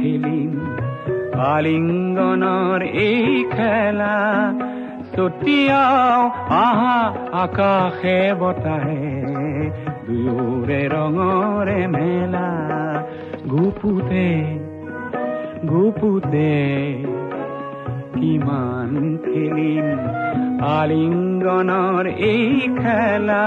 খেলিম আলিঙ্গনৰ এই খেলা ছটিয়াও আহা আকাশে বতাহে দুয়োৰে ৰঙৰে মেলা গুপুতে গুপুতে কিমান খেলিম আলিঙ্গনৰ এই খেলা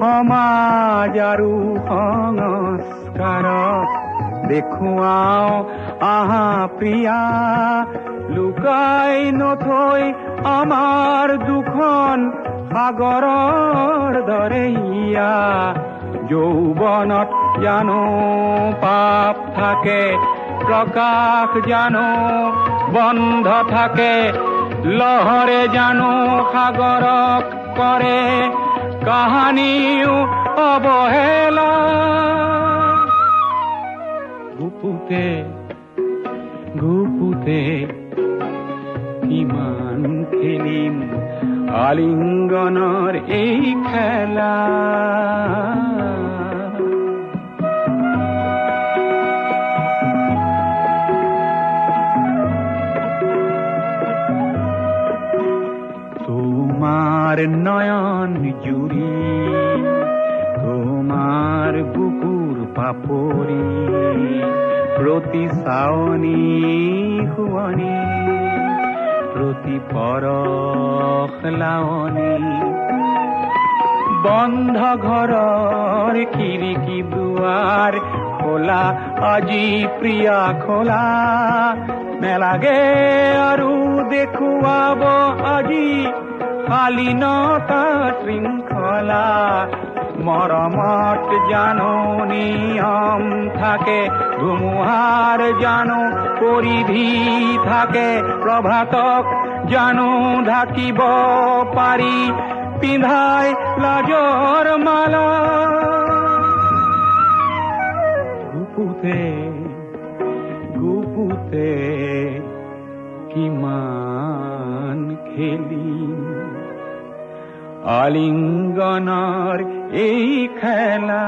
সমাজ আৰু সংস্কাৰক দেখুৱাও আহা প্ৰিয়া লুকাই নথৈ আমাৰ দুখন সাগৰৰ দৰে ইয়া যৌৱনত জানো পাপ থাকে প্ৰকাশ জানো বন্ধ থাকে লহৰে জানো সাগৰক কৰে কাহানিও অৱহেলা গুপুতে গুপুতে কিমান খেলিম আলিঙ্গনৰ এই খেলা তোমাৰ নয়ন জুড়ি তোমাৰ বুকুৰ পাপড়ি প্ৰতি চাৱনি শুৱনি প্ৰতি পৰশ লাৱনি বন্ধ ঘৰৰ খিৰিকী দুৱাৰ খোলা আজি প্ৰিয়া খোলা নেলাগে আৰু দেখুৱাব আজি শালীনতা শৃংখলা মৰমত জানো নিয়ম থাকে ধুমুহাৰ জানো পৰিধি থাকে প্ৰভাতক জানো ঢাকিব পাৰি পিন্ধাই লাজৰ মালা গুপুতে গুপুতে কিমান খেলিম আলিঙ্গনৰ এই খেলা